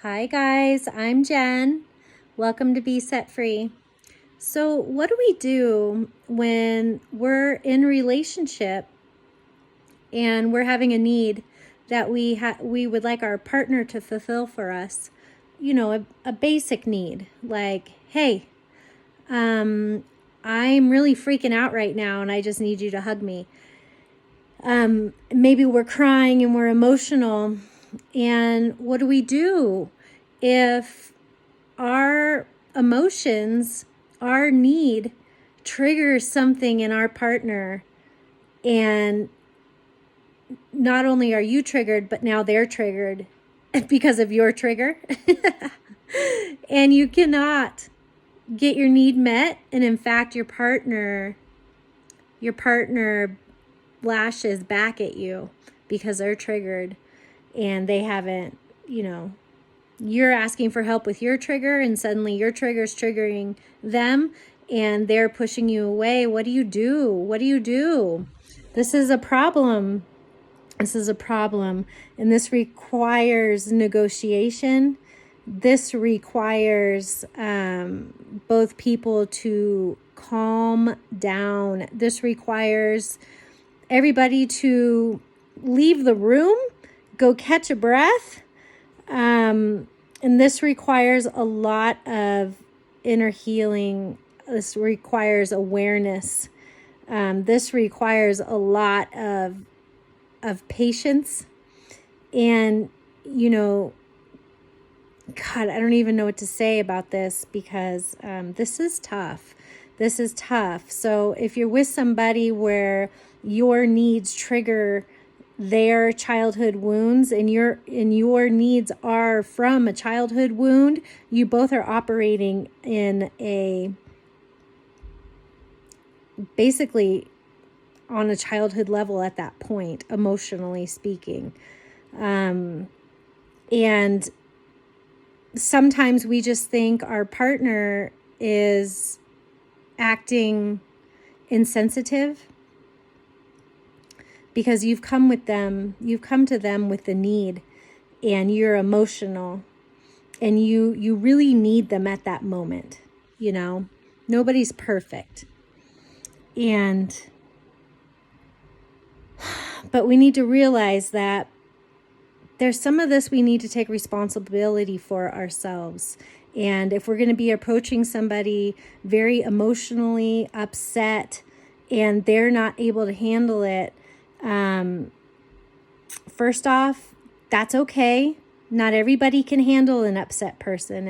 Hi guys, I'm Jen. Welcome to Be Set Free. So what do we do when we're in a relationship and we're having a need that we would like our partner to fulfill for us? You know, a basic need like, hey, I'm really freaking out right now and I just need you to hug me. Maybe we're crying and we're emotional. And what do we do if our emotions, our need triggers something in our partner, and not only are you triggered, but now they're triggered because of your trigger? And you cannot get your need met, and in fact your partner lashes back at you because they're triggered and they haven't, you're asking for help with your trigger and suddenly your trigger's triggering them and they're pushing you away. What do you do? What do you do? This is a problem. This is a problem, and this requires negotiation. This requires both people to calm down. This requires everybody to leave the room, go catch a breath. And this requires a lot of inner healing. This requires awareness. This requires a lot of patience. And, God, I don't even know what to say about this because this is tough. This is tough. So if you're with somebody where your needs trigger their childhood wounds and your needs are from a childhood wound, you both are operating in basically on a childhood level at that point, emotionally speaking. And sometimes we just think our partner is acting insensitive because you've come to them with the need and you're emotional and you really need them at that moment. Nobody's perfect. But we need to realize that there's some of this we need to take responsibility for ourselves. And if we're going to be approaching somebody very emotionally upset and they're not able to handle it, first off, that's okay. Not everybody can handle an upset person.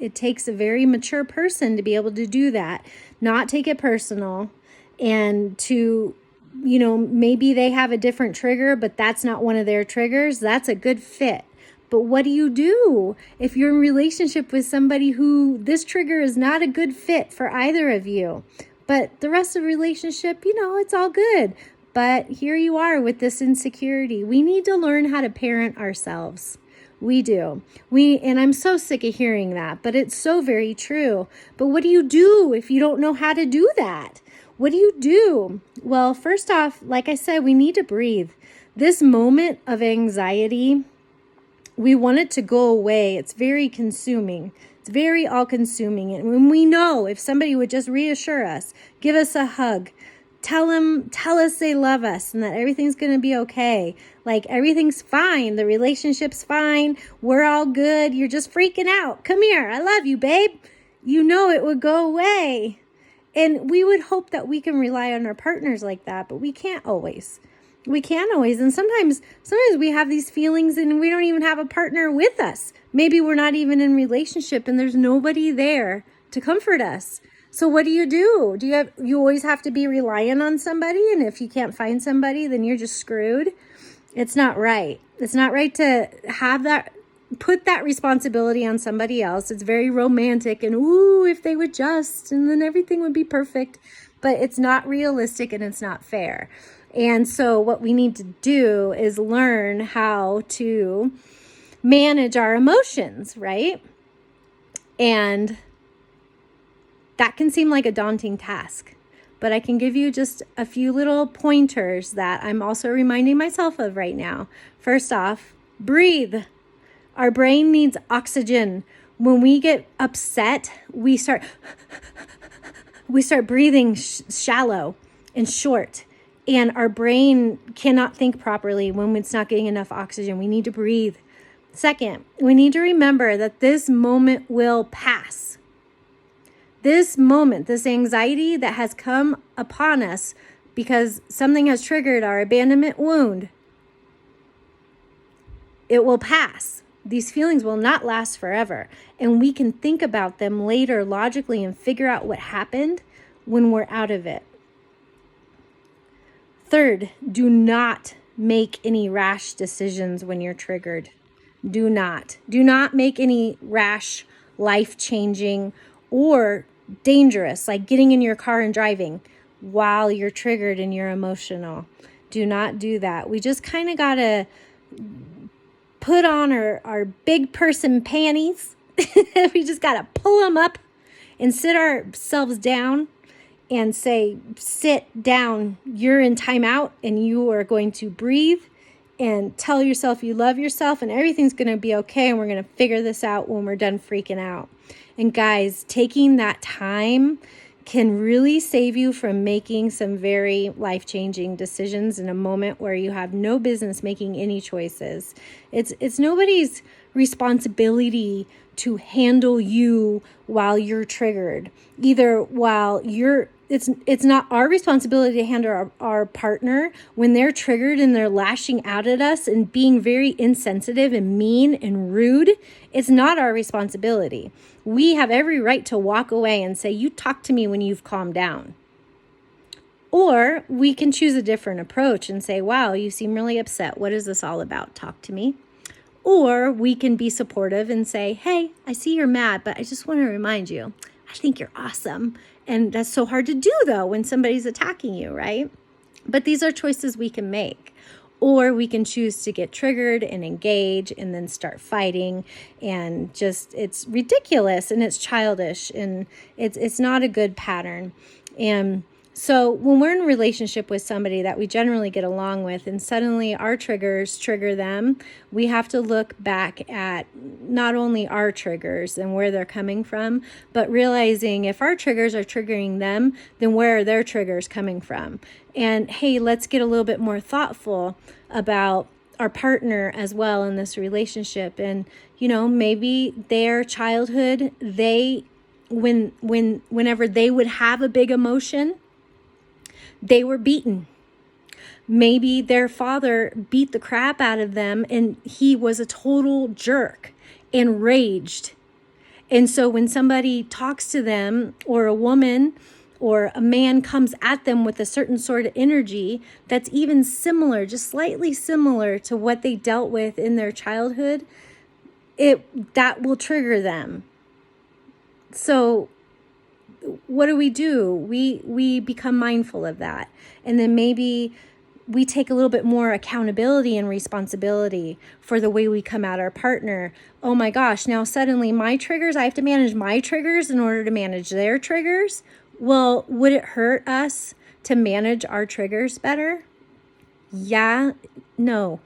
It takes a very mature person to be able to do that, not take it personal, and to, maybe they have a different trigger, but that's not one of their triggers. That's a good fit. But what do you do if you're in a relationship with somebody who this trigger is not a good fit for either of you? But the rest of the relationship, it's all good. But here you are with this insecurity. We need to learn how to parent ourselves. We do. And I'm so sick of hearing that, but it's so very true. But what do you do if you don't know how to do that? What do you do? Well, first off, like I said, we need to breathe. This moment of anxiety, we want it to go away. It's very consuming. It's very all-consuming. And when we know, if somebody would just reassure us, give us a hug, tell us they love us and that everything's going to be okay. Like everything's fine. The relationship's fine. We're all good. You're just freaking out. Come here. I love you, babe. It would go away. And we would hope that we can rely on our partners like that, but we can't always. And sometimes we have these feelings and we don't even have a partner with us. Maybe we're not even in a relationship and there's nobody there to comfort us. So what do? You always have to be reliant on somebody, and if you can't find somebody, then you're just screwed. It's not right. It's not right to put that responsibility on somebody else. It's very romantic and if they would just, and then everything would be perfect, but it's not realistic and it's not fair. And so what we need to do is learn how to manage our emotions, right? And that can seem like a daunting task, but I can give you just a few little pointers that I'm also reminding myself of right now. First off, breathe. Our brain needs oxygen. When we get upset, we start breathing shallow and short. And our brain cannot think properly when it's not getting enough oxygen. We need to breathe. Second, we need to remember that this moment will pass. This moment, this anxiety that has come upon us because something has triggered our abandonment wound, it will pass. These feelings will not last forever. And we can think about them later logically and figure out what happened when we're out of it. Third, do not make any rash decisions when you're triggered. Do not make any rash, life-changing, or dangerous, like getting in your car and driving while you're triggered and you're emotional. Do not do that. We just kind of got to put on our big person panties. We just got to pull them up and sit ourselves down and say, sit down, you're in timeout, and you are going to breathe and tell yourself you love yourself and everything's going to be okay, and we're going to figure this out when we're done freaking out. And guys, taking that time can really save you from making some very life-changing decisions in a moment where you have no business making any choices. It's nobody's responsibility to handle you while you're triggered. Either while you're it's not our responsibility to handle our partner when they're triggered and they're lashing out at us and being very insensitive and mean and rude. It's not our responsibility. We have every right to walk away and say, you talk to me when you've calmed down. Or we can choose a different approach and say, wow, you seem really upset. What is this all about? Talk to me. Or we can be supportive and say, hey, I see you're mad, but I just want to remind you, I think you're awesome. And that's so hard to do, though, when somebody's attacking you, right? But these are choices we can make. Or we can choose to get triggered and engage and then start fighting. And just, it's ridiculous and it's childish and it's not a good pattern. And so when we're in a relationship with somebody that we generally get along with and suddenly our triggers trigger them, we have to look back at not only our triggers and where they're coming from, but realizing if our triggers are triggering them, then where are their triggers coming from? And hey, let's get a little bit more thoughtful about our partner as well in this relationship. And, you know, maybe their childhood, whenever they would have a big emotion, they were beaten. Maybe their father beat the crap out of them and he was a total jerk and raged. And so when somebody talks to them, or a woman or a man comes at them with a certain sort of energy that's even similar, just slightly similar to what they dealt with in their childhood, that will trigger them. So what do? We become mindful of that. And then maybe we take a little bit more accountability and responsibility for the way we come at our partner. Oh my gosh, now suddenly my triggers, I have to manage my triggers in order to manage their triggers. Well, would it hurt us to manage our triggers better? Yeah, no.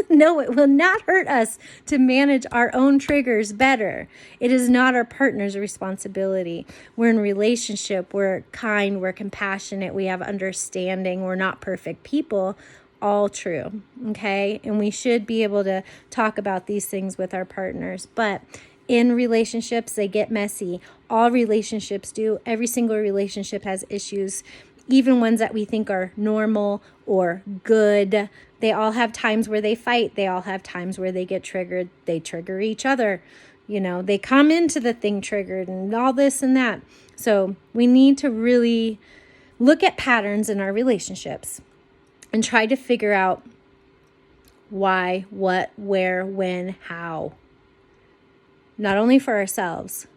No, it will not hurt us to manage our own triggers better. It is not our partner's responsibility. We're in a relationship, we're kind, we're compassionate, we have understanding, we're not perfect people. All true, okay? And we should be able to talk about these things with our partners. But in relationships, they get messy. All relationships do. Every single relationship has issues. Even ones that we think are normal or good. They all have times where they fight. They all have times where they get triggered. They trigger each other. You know, they come into the thing triggered and all this and that. So we need to really look at patterns in our relationships and try to figure out why, what, where, when, how. Not only for ourselves,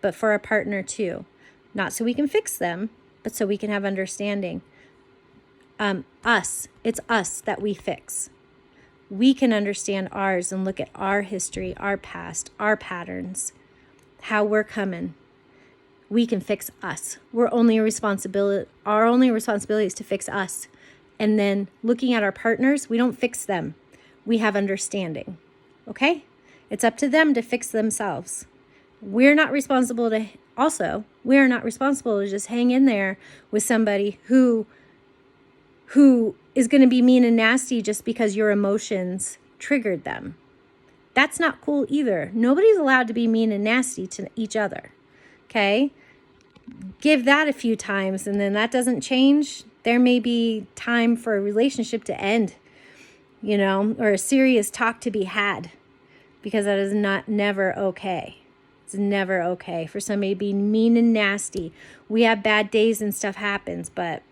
but for our partner too. Not so we can fix them, but so we can have understanding. It's us that we fix. We can understand ours and look at our history, our past, our patterns, how we're coming. We can fix us. Our only responsibility is to fix us. And then looking at our partners, we don't fix them. We have understanding. Okay? It's up to them to fix themselves. We're not responsible to just hang in there with somebody who is going to be mean and nasty just because your emotions triggered them. That's not cool either. Nobody's allowed to be mean and nasty to each other. Okay? Give that a few times, and then that doesn't change. There may be time for a relationship to end, or a serious talk to be had, because that is never okay. It's never okay for somebody to be mean and nasty. We have bad days and stuff happens, but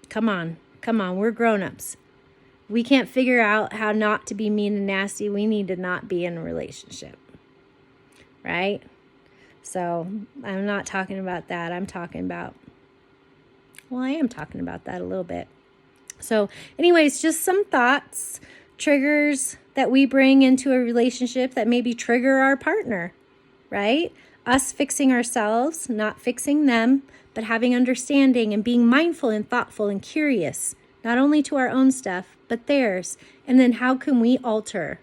come on, we're grown-ups. We can't figure out how not to be mean and nasty. We need to not be in a relationship, right? So I'm not talking about that. I am talking about that a little bit. So anyways, just some thoughts, triggers that we bring into a relationship that maybe trigger our partner, right? Us fixing ourselves, not fixing them, but having understanding and being mindful and thoughtful and curious, not only to our own stuff, but theirs. And then how can we alter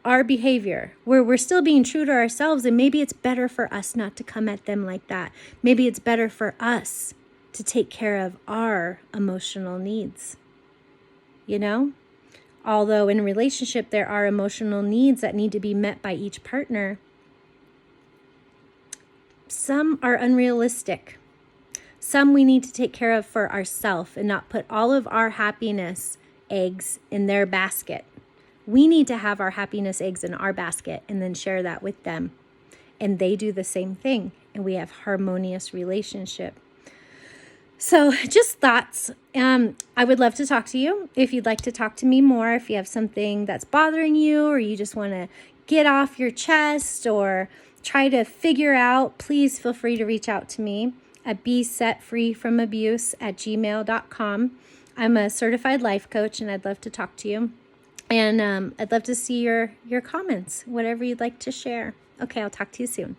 our behavior where we're still being true to ourselves, and maybe it's better for us not to come at them like that. Maybe it's better for us to take care of our emotional needs. Although in a relationship there are emotional needs that need to be met by each partner, some are unrealistic. Some we need to take care of for ourselves and not put all of our happiness eggs in their basket. We need to have our happiness eggs in our basket and then share that with them. And they do the same thing. And we have harmonious relationship. So just thoughts. I would love to talk to you. If you'd like to talk to me more, if you have something that's bothering you, or you just want to get off your chest or try to figure out, please feel free to reach out to me at besetfreefromabuse@gmail.com. I'm a certified life coach, and I'd love to talk to you. And I'd love to see your comments, whatever you'd like to share. Okay, I'll talk to you soon.